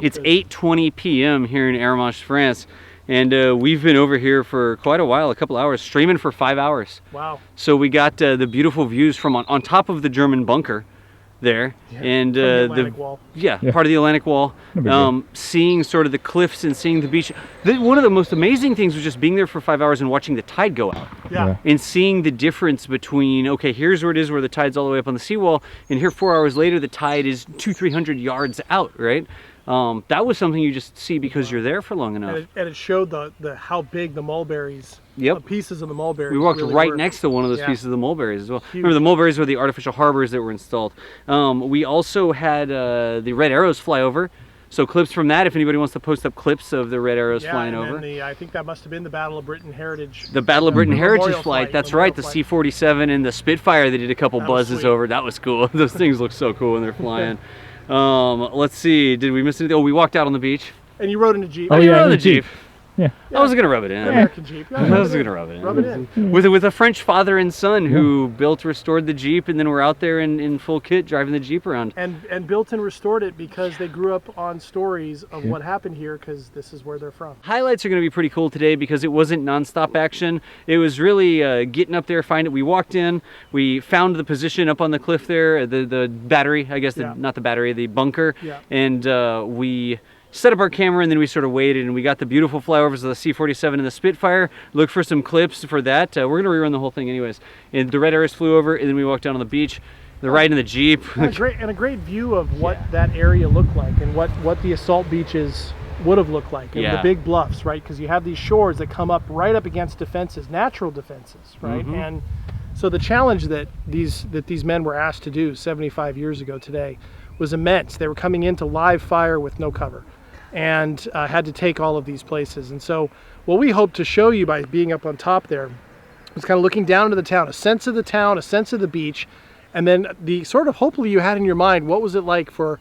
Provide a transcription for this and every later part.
It's 8:20 p.m. here in Arromanches, France. And we've been over here for quite a while, a couple hours, streaming for 5 hours. Wow. So we got the beautiful views from on top of the German bunker there. Yeah, and the Atlantic Wall. Yeah, part of the Atlantic Wall. Seeing sort of the cliffs and seeing the beach. One of the most amazing things was just being there for 5 hours and watching the tide go out. Yeah. And seeing the difference between, okay, here's where it is where the tide's all the way up on the seawall, and here 4 hours later the tide is 200-300 yards out, right? That was something you just see because you're there for long enough. And it showed the how big the mulberries, pieces of the mulberries. We walked really right were. next to one of those pieces of the mulberries as well. Huge. Remember, the mulberries were the artificial harbors that were installed. We also had the red arrows fly over. So clips from that, if anybody wants to post up clips of the red arrows flying over. And I think that must have been the Battle of Britain Heritage. The Battle of Britain Heritage flight, that's right. The C-47 and the Spitfire, they did a couple buzzes over. That was cool. Those things look so cool when they're flying. Let's see, did we miss anything? Oh, we walked out on the beach. And you rode in a Jeep. Oh, yeah, on the Jeep. Yeah. I was gonna rub it in. American Jeep. I was gonna rub it in. Rub it in. With a French father and son who restored the Jeep, and then we're out there in full kit driving the Jeep around. And built and restored it because they grew up on stories of what happened here, because this is where they're from. Highlights are gonna be pretty cool today because it wasn't nonstop action. It was really getting up there, we walked in, we found the position up on the cliff there, the battery, I guess, not the battery, the bunker, and we set up our camera, and then we sort of waited, and we got the beautiful flyovers of the C-47 and the Spitfire. Look for some clips for that. We're gonna rerun the whole thing anyways. And the red arrows flew over, and then we walked down on the beach. The ride in the Jeep. And a great view of what that area looked like, and what the assault beaches would have looked like, and the big bluffs, right? Because you have these shores that come up right up against defenses, natural defenses, right? And so the challenge that these men were asked to do 75 years ago today was immense. They were coming into live fire with no cover, and had to take all of these places. And so what we hope to show you by being up on top there was kind of looking down into the town, a sense of the town, a sense of the beach, and then the sort of, hopefully you had in your mind, what was it like for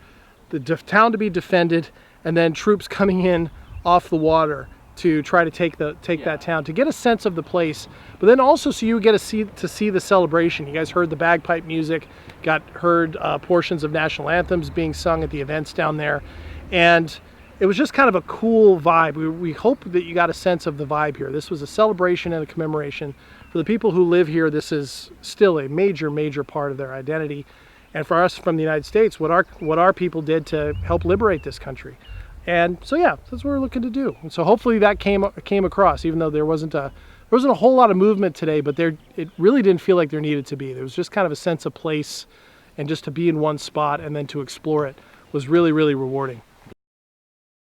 the town to be defended, and then troops coming in off the water to try to take that town, to get a sense of the place, but then also so you get to see the celebration. You guys heard the bagpipe music, heard portions of national anthems being sung at the events down there, and it was just kind of a cool vibe. We hope that you got a sense of the vibe here. This was a celebration and a commemoration. For the people who live here, this is still a major, major part of their identity. And for us from the United States, what our people did to help liberate this country. And so yeah, that's what we're looking to do. And so hopefully that came across, even though there wasn't a whole lot of movement today, but it really didn't feel like there needed to be. There was just kind of a sense of place, and just to be in one spot and then to explore it was really, really rewarding.